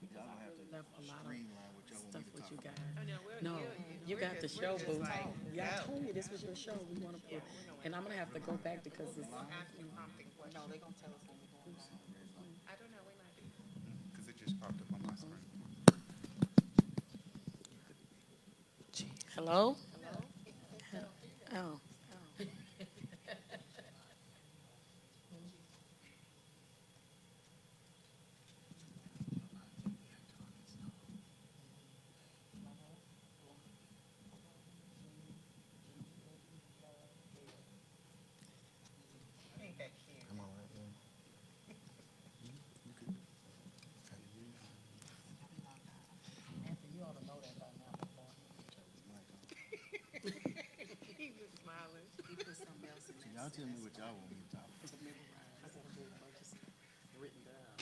Y'all gonna have to left a lot of streamline what y'all want stuff me to with talk you about. guys. Oh no, No, you we're got the just show, boo. like Yeah, I go. told you this was your show. We want to put, and I'm gonna have to go back because it's. Ask me prompting questions. No, they're gonna tell us when we're going live. I don't know. We might be. Because it just popped up on my screen. Hello. Hello? Oh. Ain't that cute? Am I right there? Anthony, you ought to know that by now before. He was smiling. He put something else in So that. y'all tell me what y'all want me to talk about. To memorize. I gotta do it, just written down.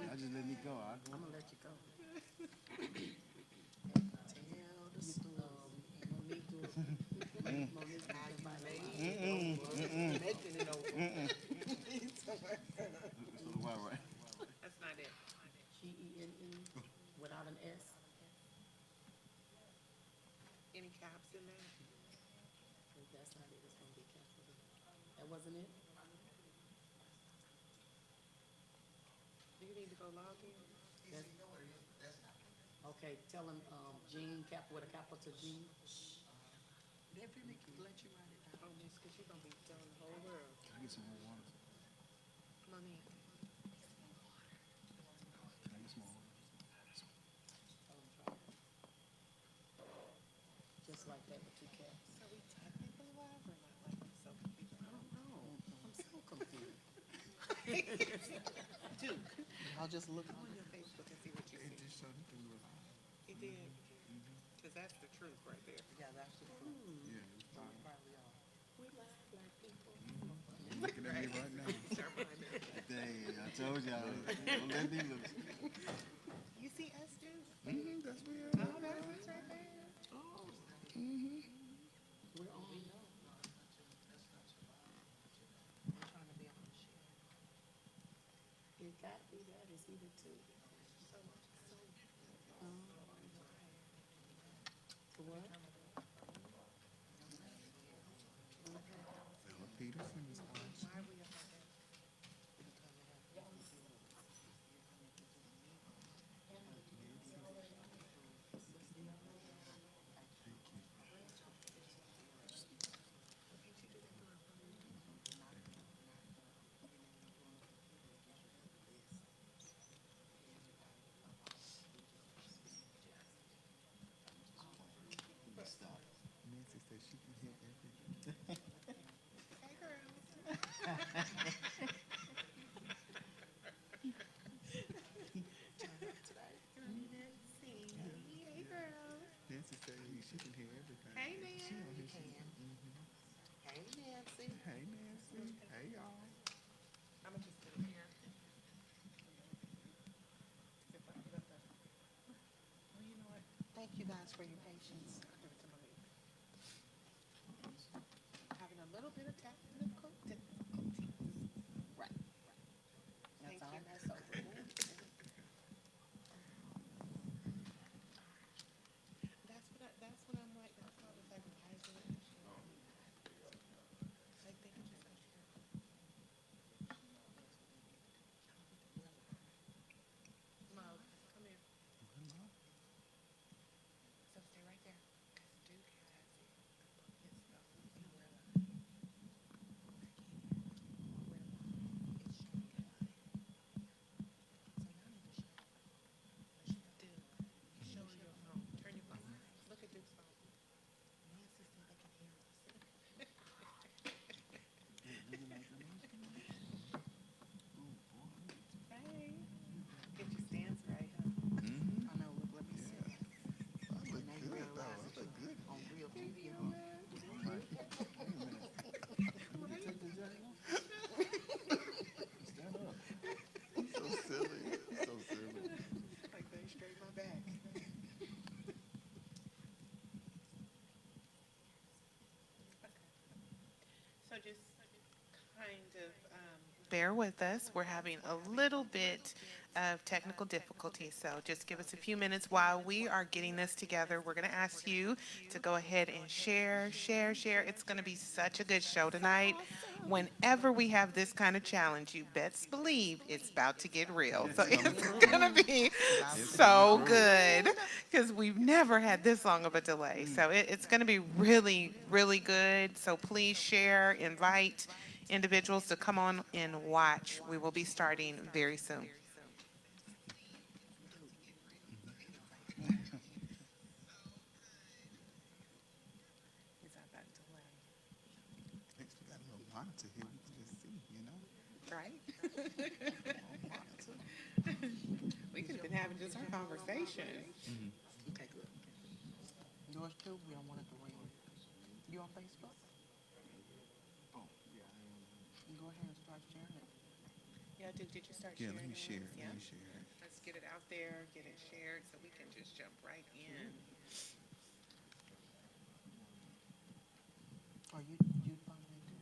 Y'all just let me go. I'll go. I'm gonna let you go. Tell the story. Monique will. Monique How will you invite made her. it over. Making it over. So why, right? That's not it. Gene without an S. Any caps in there? If that's not it, it's gonna be capital. That wasn't it? Do you need to go log in? Okay, tell him, Gene, with a capital G. They really let you write it down. Oh, miss, because you're going to be telling the whole world. Can I get some more water? Come on in. Can I get some more water? Tell him try it. Just like that with two caps. So we technically live or not? Like, I'm so confused. I don't know. I'm so confused. Dude, I'll just look go on your Facebook and see what you It see. just showed that we were live. He did. Because that's the truth right there. Yeah, that's the truth. Yeah, it was So we fine. probably are. We like black people. You're looking at me right now. Start reminding me. Dang, I told y'all. Don't let me look. You see us, dude? That's me. Oh, that's us right there. We're on. I'm trying to be on the share. It got to be that. It's either two. To what? Ella Peterson is on. Why are we up like that? Stop. Nancy said she can hear everything. Hey, girl. Hey, girl. Nancy said she can hear everything. Hey, She man. on here. Hey, Nancy. Hey, Nancy. Hey, y'all. I'm going to just put it here. Oh, you know what? Thank you guys for your patience. I'll give it to Monique. Having a little bit of technical difficulties. Right. Thank That's all. you. That's over. That's when I'm like, that's why I was like, why is it? Like, they can just go share. Mo, come here. So stay right there. bear with us. We're having a little bit of technical difficulties, so just give us a few minutes while we are getting this together. We're going to ask you to go ahead and share. It's going to be such a good show tonight. Whenever we have this kind of challenge, you best believe it's about to get real. So it's going to be so good because we've never had this long of a delay. So it's going to be really, really good. So please share, invite individuals to come on and watch. We will be starting very soon. Thanks, we got a little monitor here, we can just see, you know? Right? Monitor. We could have been having just our conversation. Okay, good. Yours too, we don't want it to ring. You on Facebook? Oh, yeah, I am. You go ahead and start sharing it. Yeah, did you start Yeah, sharing? let me share it, Yeah. let me share it. Let's get it out there, get it shared so we can just jump right in. Or you probably do.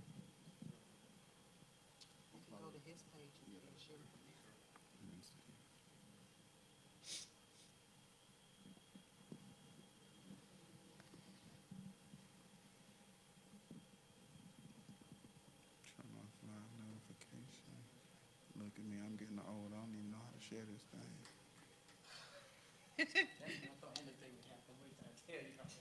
You can go to his page and share it from there. Let me see. Turn off live notification. Look at me, I'm getting old, I don't even know how to share this thing.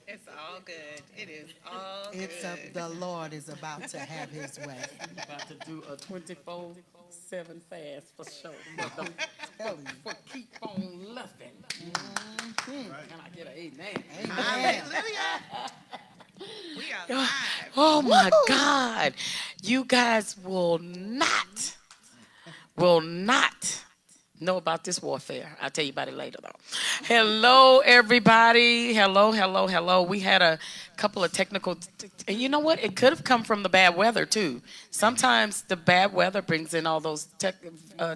It's all good. It is all good. It's the Lord is about to have his way. About to do a 24/7 fast for sure. For keep on loving. Can I get an amen? Hallelujah. We are live. Oh my God. You guys will not know about this warfare. I'll tell you about it later, though. Hello, everybody. Hello. We had a couple of technical, and you know what? It could have come from the bad weather, too. Sometimes the bad weather brings in all those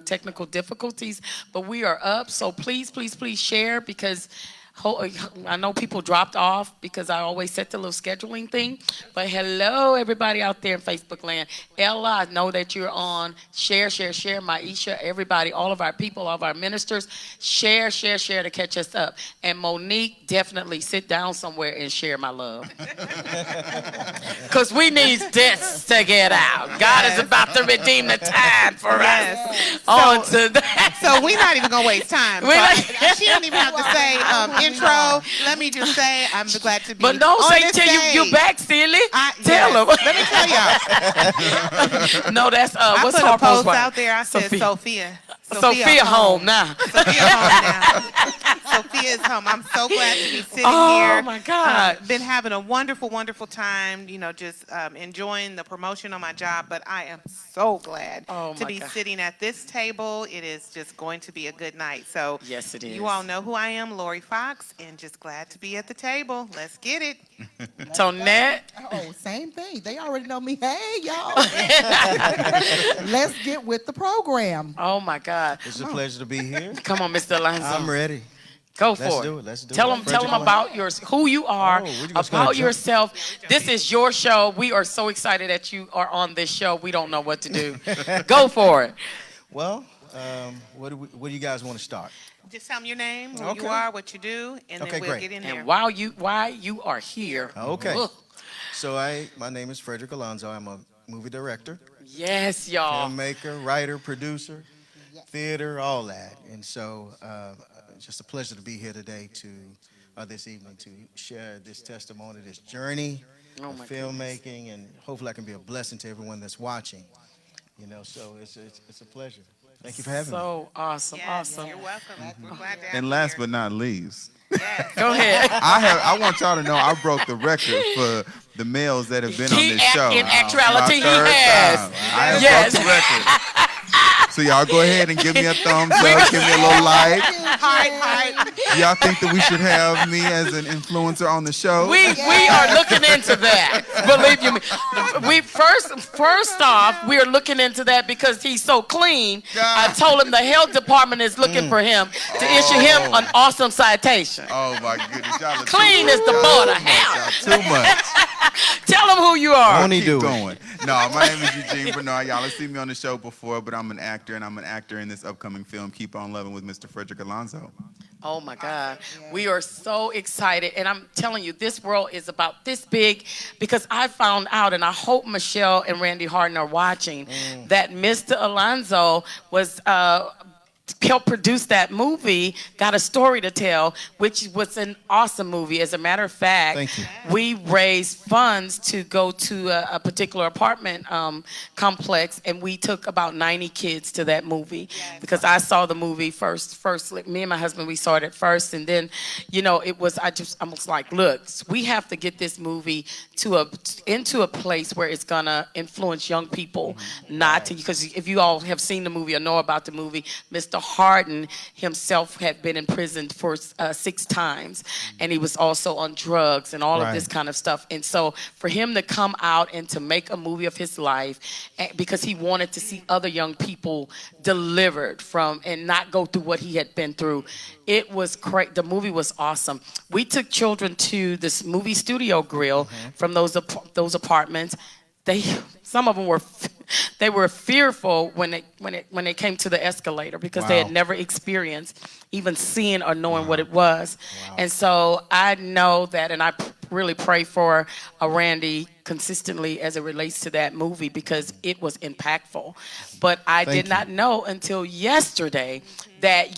technical difficulties, but we are up, so please share, because I know people dropped off because I always set the little scheduling thing. But hello, everybody out there in Facebook land. Ella, I know that you're on. Share. Maisha, everybody, all of our people, all of our ministers. Share to catch us up. And Monique, definitely sit down somewhere and share my love. Because we need this to get out. God is about to redeem the time for us. On to that. So we're not even going to waste time. She don't even have to say intro. Let me just say I'm glad to be But don't on say this till stage. you back, silly. Tell Yes. them. Let me tell y'all. No, that's I what's put a Harpo's post wife? out there. I said Sophia. Sophia home now. Sophia home now. Sophia is home. I'm so glad to be sitting here. Oh my God. Been having a wonderful time, just enjoying the promotion on my job, but I am so glad to be sitting at this table. It is just going to be a good night. So Yes, it is. You all know who I am, Lori Fox, and just glad to be at the table. Let's get it. Tonette. Oh, same thing. They already know me. Hey, y'all. Let's get with the program. Oh my God. It's a pleasure to be here. Come on, Mr. Alanzo. I'm ready. Go for it. Let's do it. Tell them about who you are, about yourself. This is your show. We are so excited that you are on this show. We don't know what to do. Go for it. Well, where do you guys want to start? Just tell them your name, who you are, what you do, and then we'll get in there. And why you are here. Okay. So my name is Frederick Alanzo. I'm a movie director. Yes, y'all. Filmmaker, writer, producer, theater, all that. And so it's just a pleasure to be here today this evening to share this testimony, this journey of filmmaking, and hopefully I can be a blessing to everyone that's watching. So it's a pleasure. Thank you for having me. So awesome. You're welcome. We're glad to have And you last here. but not least, Go ahead. I want y'all to know I broke the record for the males that have been on this show. In actuality, he My third has. time. I have broke the record. So y'all go ahead and give me a thumbs up, give me a little like. Heart. Y'all think that we should have me as an influencer on the show? We are looking into that. Believe you me. We first off, we are looking into that because he's so clean. I told him the health department is looking for him to issue him an awesome citation. Oh my goodness, y'all are Clean is the board of health. Too much. Tell them who you are. Won't he Keep do it? going. No, my name is Eugene Bernard. Y'all have seen me on the show before, but I'm an actor, and I'm an actor in this upcoming film, Keep On Loving, with Mr. Frederick Alanzo. Oh my God. We are so excited. And I'm telling you, this world is about this big because I found out, and I hope Michelle and Randy Harden are watching, that Mr. Alanzo was helped produce that movie, got a story to tell, which was an awesome movie. As a matter of fact, Thank you. we raised funds to go to a particular apartment complex, and we took about 90 kids to that movie because I saw the movie first. Me and my husband, we saw it at first, and then, it was, I was like, look, we have to get this movie into a place where it's gonna influence young people, not to, because if you all have seen the movie or know about the movie, Mr. Harden himself had been in prison for 6 times, and he was also on drugs and all of this kind of stuff. And so for him to come out and to make a movie of his life, because he wanted to see other young people delivered from and not go through what he had been through, it was great. The movie was awesome. We took children to this movie studio grill from those apartments. Some of them were fearful when they came to the escalator because they had never experienced even seeing or knowing what it was. And so I know that, and I really pray for Randy consistently as it relates to that movie because it was impactful. But I did not know until yesterday that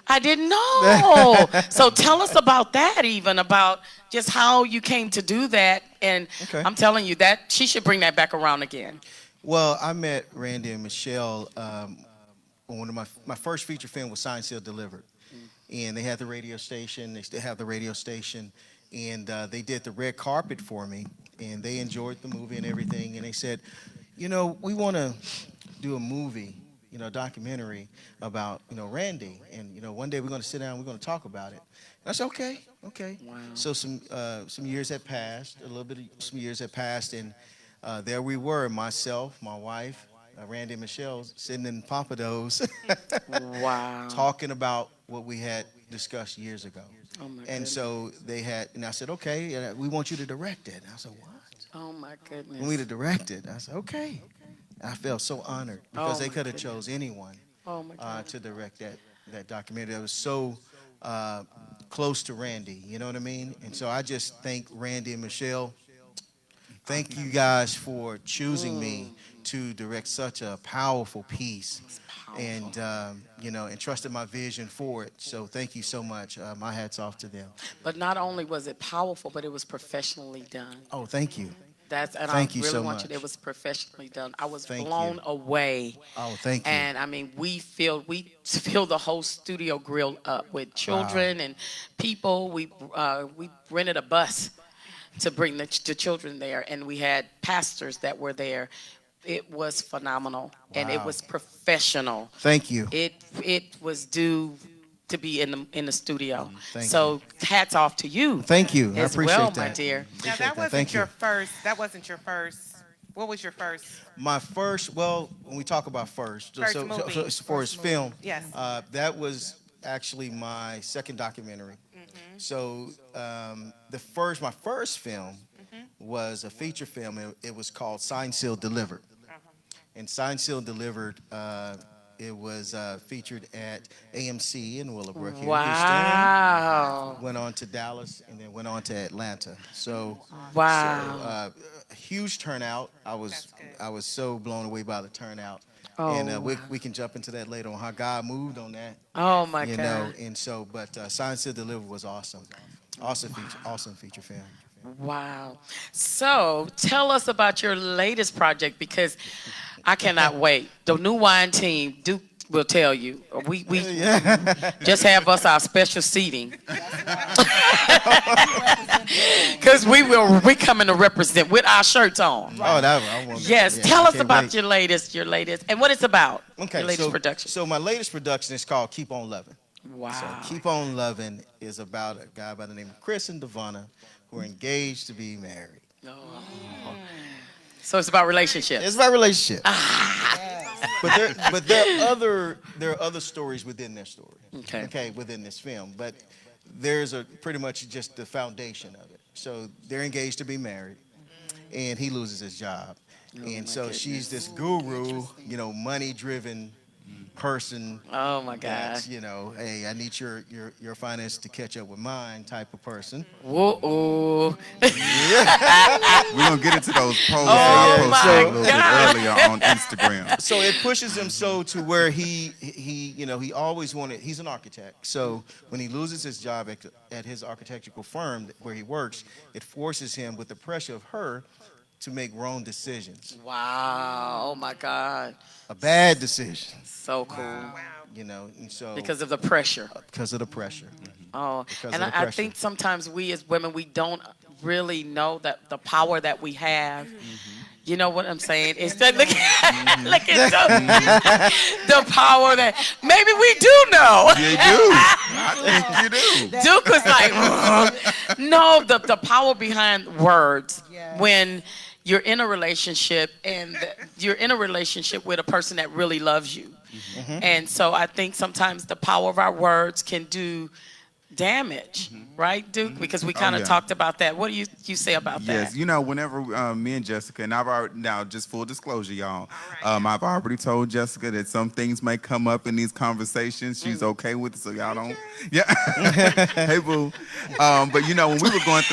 I didn't know. So tell us about that, even about just how you came to do that. And I'm telling you that she should bring that back around again. Well, I met Randy and Michelle on one of my first feature film was Signed, Sealed, Delivered. And they had the radio station. They still have the radio station. And they did the red carpet for me. And they enjoyed the movie and everything. And they said, we want to do a movie, documentary about, Randy. And, one day we're going to sit down, we're going to talk about it. And I said, okay. Wow. So some years had passed, some years had passed, and there we were, myself, my wife, Randy and Michelle, sitting in Pompadours, Wow. talking about what we had discussed years ago. Oh my And goodness. so and I said, okay, we want you to direct it. And I said, what? Oh my goodness. Want me to direct it? I said, okay. I felt so honored because Oh, they my could have goodness. chose anyone Oh my God. to direct that documentary. That was so close to Randy, you know what I mean? And so I just thank Randy and Michelle. Thank you guys for choosing me to direct such a powerful piece, and and trusted my vision for it. So thank you so much. My hat's off to them. But not only was it powerful, but it was professionally done. Oh, thank you. Thank you I really so want you. much. It was professionally done. I was Thank blown you. away. Oh, thank you. And I mean, we filled the whole studio grill up with children and people. We rented a bus to bring the children there, and we had pastors that were there. It was phenomenal, and it Wow. was professional. Thank you. It was due to be in the studio. Thank So hats off to you. Thank you. I as appreciate well, that. my dear. Now Appreciate that wasn't Thank your you. first. That wasn't your first. What was your first? My first, well, when we talk about first, First movie. so as far as film, Yes. that was actually my second documentary. So my first film was a feature film. It was called Signed, Sealed, Delivered. And Signed, Sealed, Delivered, it was featured at AMC in Willowbrook here in Wow. Houston. Went on to Dallas and then went on to Atlanta. So, Wow. huge turnout. I was good. so blown away by the turnout. Oh, And we can jump into that later on how God moved on that. Oh my you God. know, and so, but Signed, Sealed, Delivered was awesome. Awesome feature film. Wow. So tell us about your latest project because I cannot wait. The New Wine team will tell you. We just have us our special seating. Because we coming to represent with our shirts on. Oh, that I want. Yes. Yeah, Tell I us can't about wait. your latest, and what it's about. Okay, Your latest so, production. So my latest production is called Keep On Loving. Wow. So Keep On Loving is about a guy by the name of Chris and Devonna who are engaged to be married. So it's about relationships. It's about relationship. But there are other stories within their story. Okay. Okay, within this film. But there's pretty much just the foundation of it. So they're engaged to be married, and he loses his job. And my so she's this guru, money-driven person Oh my God. that's, hey, I need your finance to catch up with mine type of person. Whoa. We're gonna get into those posts yeah. I posted a little bit earlier on Instagram. So it pushes him so to where he always wanted. He's an architect. So when he loses his job at his architectural firm where he works, it forces him with the pressure of her to make wrong decisions. Wow. Oh my God. A bad decision, So cool. and so Because of the pressure. because of the pressure. Oh, Because and of the I pressure. think sometimes we as women, we don't really know that the power that we have. You know what I'm saying? It's that look at the power that maybe we do know. You do. I think you do. Duke was like, no, the power behind words Yes. when you're in a relationship and you're in a relationship with a person that really loves you. And so I think sometimes the power of our words can do damage, right, Duke? Because we kind of yeah. talked about that. What do you say about Yes, that? whenever me and Jessica, and I've already, now just full disclosure, y'all, I've already told Jessica that some things may come up in these conversations. She's okay with it, so y'all don't. Yeah. Hey, boo. But when we were going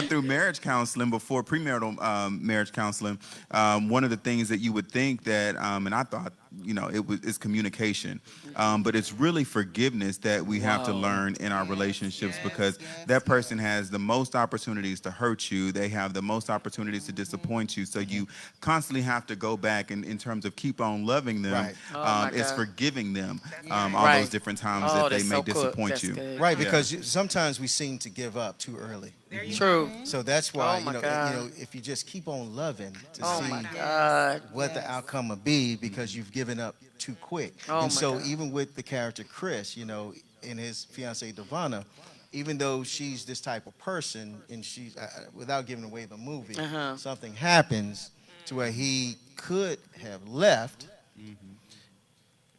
through, marriage counseling before premarital marriage counseling. One of the things that you would think that, and I thought, it's communication, but it's really forgiveness that we have to learn in our relationships because that person has the most opportunities to hurt you. They have the most opportunities to disappoint you. So you constantly have to go back and in terms of keep on loving them. Right. Oh, my It's God. forgiving them all Right. those different times Oh, that they that's may so good. disappoint That's you. good. Right, Yeah. because sometimes we seem to give up too early. True. So that's why, Oh, my God. if you just keep on loving to Oh see my God. what the outcome will be because you've given up too quick. Oh, my And so God. even with the character Chris, and his fiancee Devonna, even though she's this type of person and she's, without giving away the movie, something happens to where he could have left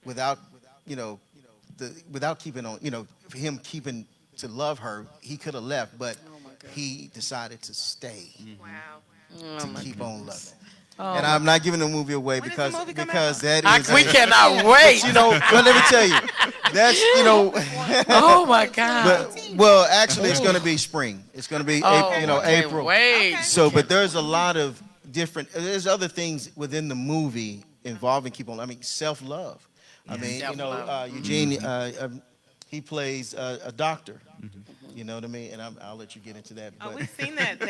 without, without keeping on, for him keeping to love her, he could have left, but he decided to stay Wow. to keep on loving. Oh, And I'm not giving the movie away When does because the movie come because out? that is we cannot wait. but let me tell you, that's Oh my God. but well, actually, it's going to be spring. It's going to be Oh, okay, April. Wait. So, but there's a lot of different. There's other things within the movie involving self-love. I mean, Self-love. Eugene, he plays a doctor. You know what I mean? And I'll let you get into that. Oh, But we've seen that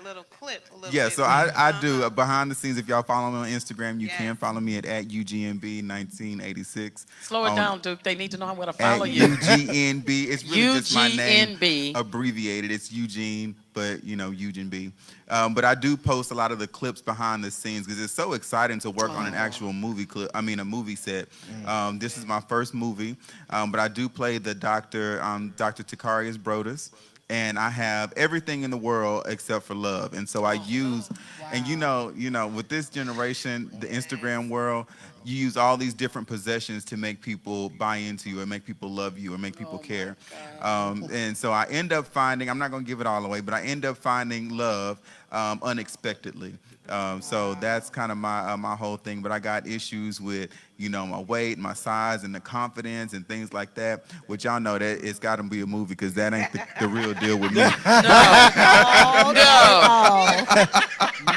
little clip a little Yeah, bit. so I do behind the scenes. If y'all follow me on Instagram, you Yes. can follow me at UGNB1986. Slow it on- down, Duke. They need to know how to At follow you. UGNB. It's really just my name UGNB. abbreviated. It's Eugene, but Eugene B. But I do post a lot of the clips behind the scenes because it's so exciting to work on an actual movie clip. I mean, a movie set. This is my first movie, but I do play the doctor, Dr. Takarius Brodus. And I have everything in the world except for love. And so I use, and with this generation, the Instagram world, you use all these different possessions to make people buy into you or make people love you or make people care. And so I end up finding, I'm not going to give it all away, but I end up finding love unexpectedly. So that's kind of my whole thing. But I got issues with, my weight, my size, and the confidence and things like that, which y'all know that it's got to be a movie because that ain't the real deal with me. Oh,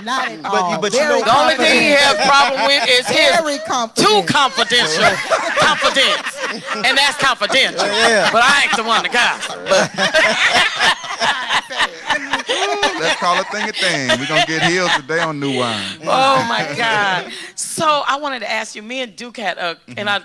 not at all. but you Very know- The only thing he has problem with is Very his confident. too confidential confidence, and that's confidential. Yeah. But I ain't the one to gossip. But Let's call a thing a thing. We're going to get healed today on New Wine. oh my God! So I wanted to ask you. Me and Duke had and I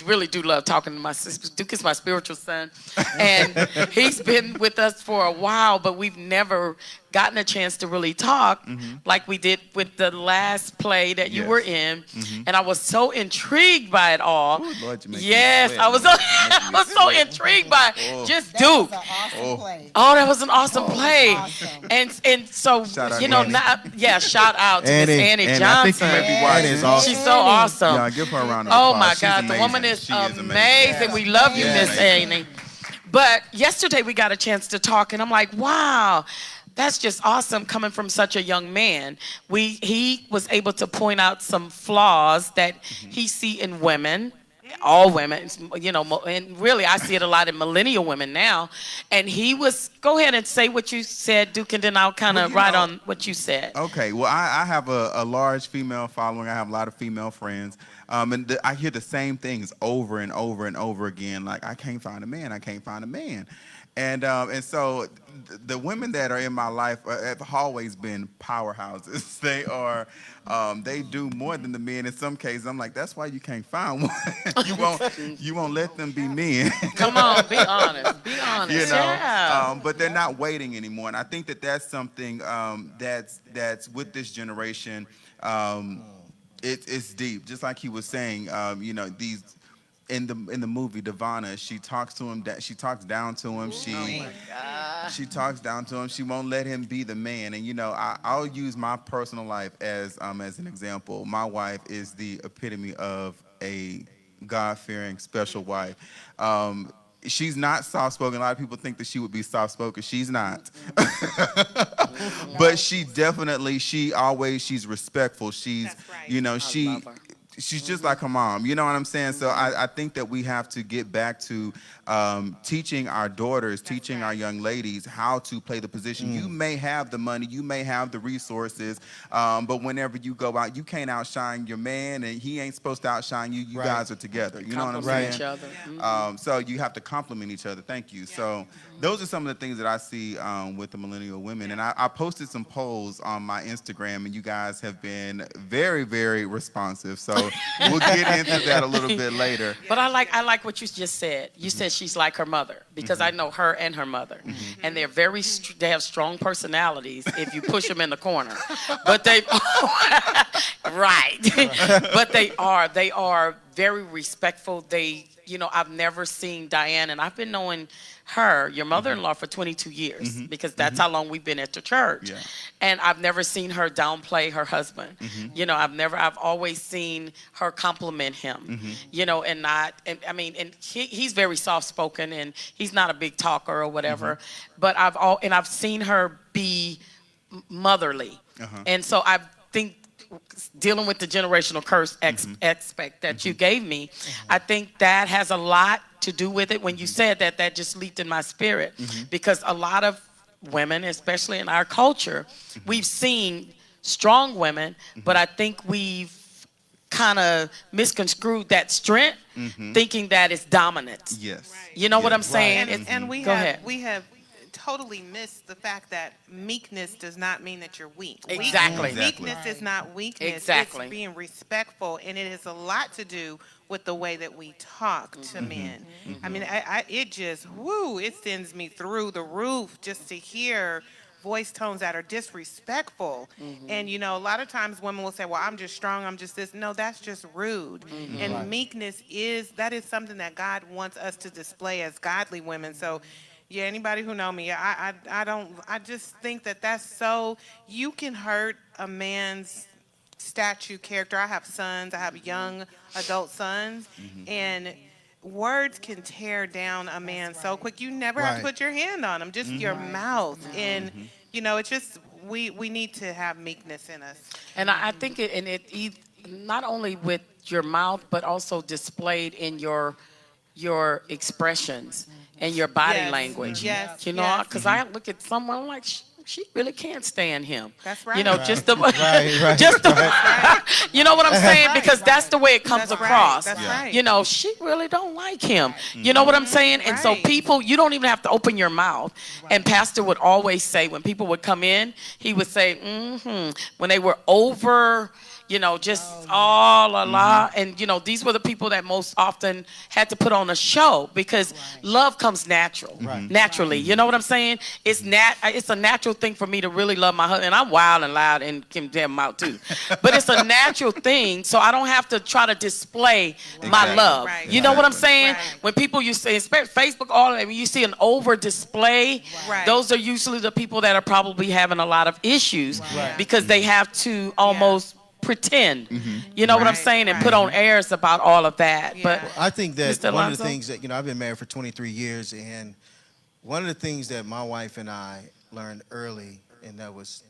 really do love talking to my sister. Duke is my spiritual son, and he's been with us for a while, but we've never gotten a chance to really talk like we did with the last play that you Yes. were in, and I was so intrigued by it all. Ooh, Lord, you make me Yes, sweat, I was. Lord. I was so intrigued by just That was Duke. an awesome play. Oh, that was an awesome play. awesome. And so Shout out you know, Annie. shout out to Miss Annie. Annie And I think you Johnson. may be Annie watching. is awesome. She's so awesome. Yeah, give her a round of Oh applause. my She's God, the amazing. woman is She amazing. We love you, Yes. Miss Annie. But yesterday we got a chance to talk, and I'm like, wow, that's just awesome coming from such a young man. He was able to point out some flaws that he see in women, all women, and really I see it a lot in millennial women now. And he was, go ahead and say what you said, Duke, and then I'll kind of write on what you said. Okay, well, I have a large female following. I have a lot of female friends. And I hear the same things over and over and over again, like, I can't find a man, I can't find a man. And so the women that are in my life have always been powerhouses. They are, they do more than the men in some cases. I'm like, that's why you can't find one. you won't let them be men. Come on, be honest. Be honest. You know, Yeah. but they're not waiting anymore, and I think that that's something that's with this generation. It's deep, just like he was saying. These in the movie Divana, she talks to him. She talks down to him. She talks down to him. She won't let him be the man. And I'll use my personal life as an example. My wife is the epitome of a God-fearing, special wife. She's not soft-spoken. A lot of people think that she would be soft-spoken. She's not. But she's respectful. She's, That's right. she's just like her mom. You know what I'm saying? So I think that we have to get back to teaching our daughters, teaching our young ladies how to play the position. You may have the money, you may have the resources, but whenever you go out, you can't outshine your man, and he ain't supposed to outshine you. You guys are together. You know what I'm saying? Each other. So you have to compliment each other. Thank you. So those are some of the things that I see with the millennial women. And I posted some polls on my Instagram, and you guys have been very, very responsive. So we'll get into that a little bit later. But I like what you just said. You said she's like her mother, because I know her and her mother, and they're they have strong personalities if you push them in the corner. But they right. But they are very respectful. I've never seen Diane, and I've been knowing her, your mother-in-law, for 22 years, because that's how long we've been at the church. Yeah. And I've never seen her downplay her husband. I've always seen her compliment him, and he's very soft-spoken, and he's not a big talker or whatever, but I've seen her be motherly. And so I think, dealing with the generational curse aspect that you gave me, I think that has a lot to do with it. When you said that just leaped in my spirit, because a lot of women, especially in our culture, we've seen strong women, but I think we've kind of misconstrued that strength, thinking that it's dominance. Yes. You know what I'm saying? And, and we Go have ahead. we have totally missed the fact that meekness does not mean that you're weak. Exactly. Meekness is not weakness. Exactly. It's being respectful, and it has a lot to do with the way that we talk to men. I mean, it just, it sends me through the roof just to hear voice tones that are disrespectful. And a lot of times women will say, well, I'm just strong, I'm just this. No, that's just rude. And meekness is something that God wants us to display as godly women. So yeah, anybody who know me, I just think that that's so, you can hurt a man's statue, character. I have sons, I have young adult sons, and words can tear down a man so quick. You never have to put your hand on him, just your mouth. And it's just, we need to have meekness in us. And I think it not only with your mouth, but also displayed in your expressions and your body language. Yes. Because I look at someone, I'm like, she really can't stand him. That's right. Just the Right. just the you know what I'm saying? Because that's the way it comes That's across. right. That's right. She really don't like him. You know what I'm saying? And so Right. people, you don't even have to open your mouth. And Pastor would always say, when people would come in, he would say, when they were over, just all la la. And, these were the people that most often had to put on a show, because love comes naturally. You know what I'm saying? It's a natural thing for me to really love my husband. And I'm wild and loud and can damn him out too. But it's a natural thing, so I don't have to try to display my love. Right. You know what I'm saying? Right. When people especially Facebook, when you see an over display, Right. those are usually the people that are probably having a lot of issues, because they have to almost pretend. You know what I'm Right, saying? And right. put on airs about all of that. But Yeah. I think that Mr. one of the Alanzo? things that, I've been married for 23 years, and one of the things that my wife and I learned early, and that was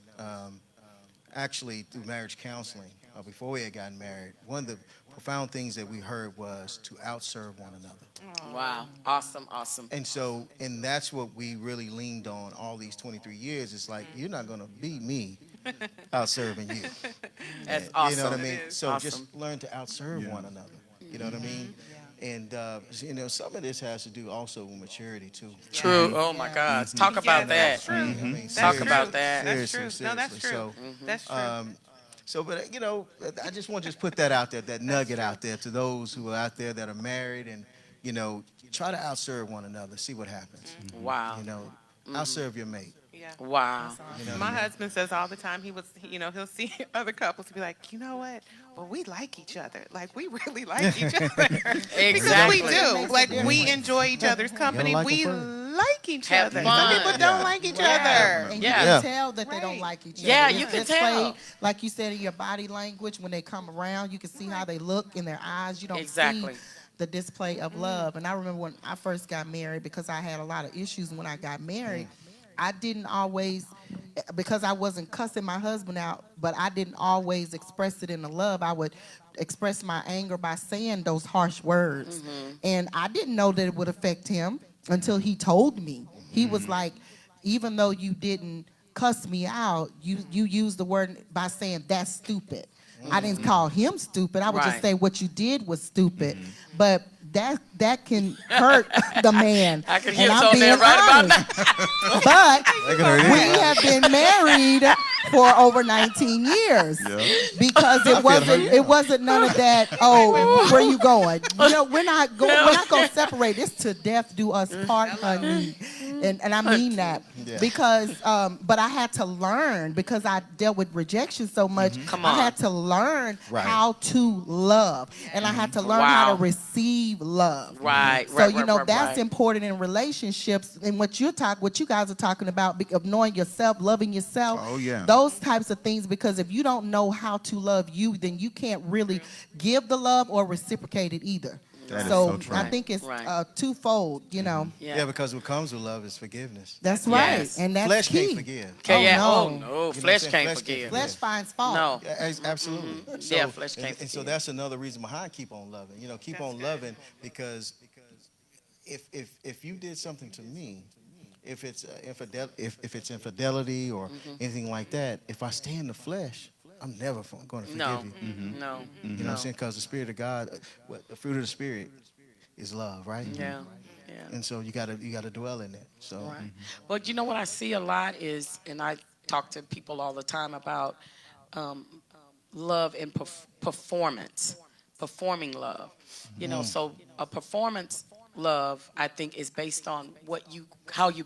actually through marriage counseling, before we had gotten married, one of the profound things that we heard was to outserve one another. wow, awesome, awesome. And so, and that's what we really leaned on all these 23 years. It's like, you're not going to beat me out serving you. That's You know what I awesome. mean? is. So Awesome. just learn to outserve one another. You know what I mean? And, some of this has to do also with maturity, too. True. Oh my God. Talk about that's that. true. I mean, That's Talk true. about that. That's Seriously, true. No, that's seriously. true. So, That's true. But I just want to just put that out there, that nugget out there to those who are out there that are married, and try to outserve one another, see what happens. Wow. Outserve your mate. Yeah. Wow. My husband says all the time, he'll see other couples and be like, you know what? Well, we like each other. Like, we really like each other. Because Exactly. we do. Like, we enjoy each other's company. like 'em We first. like each Have other. fun. Some people don't like each other. And Yeah. you can tell that they don't Right. like each other. Yeah, It's you can displayed, tell. like you said, in your body language, when they come around, you can see how they look in their eyes. You don't Exactly. see the display of love. And I remember when I first got married, because I had a lot of issues when I got married, I didn't always, because I wasn't cussing my husband out, but I didn't always express it in the love. I would express my anger by saying those harsh words. And I didn't know that it would affect him until he told me. He was like, even though you didn't cuss me out, you used the word by saying that's stupid. I didn't call him stupid. I would Right. just say what you did was stupid. But that can hurt the man. I can And hear I'm on there being right about honest. now. But we have been married for over 19 years because it wasn't none of that. Oh, where you going? We're not going to separate. It's to death do us part, honey. And I mean that because but I had to learn, because I dealt with rejection so much. Come I on. had to learn Right. how to love, and I had to learn how Wow. to receive love. Right. So right, that's right. important in relationships, and what you guys are talking about, of knowing yourself, loving yourself. Oh, yeah. Those types of things, because if you don't know how to love you, then you can't really give the love or reciprocate it either. That is so so true. I think it's Right. twofold. Yeah. Yeah, because what comes with love is forgiveness. That's right, Yes. and that's Flesh key. can't forgive. Okay, yeah. no. Oh, no. You know what I'm Flesh saying? can't Flesh forgive. can't Flesh finds fault. No. Yeah, absolutely. Yeah, flesh can't and so forgive. that's another reason behind keep on loving. Keep on loving, because if you did something to me, if it's infidelity or anything like that, if I stay in the flesh, I'm never going to forgive No. you. No. You know what I'm saying? Because the Spirit of God, the fruit of the Spirit is love, right? Yeah. Yeah. And so you gotta dwell in it. So Right. But you know what I see a lot is, and I talk to people all the time about love and performance, performing love. So a performance love, I think, is based on how you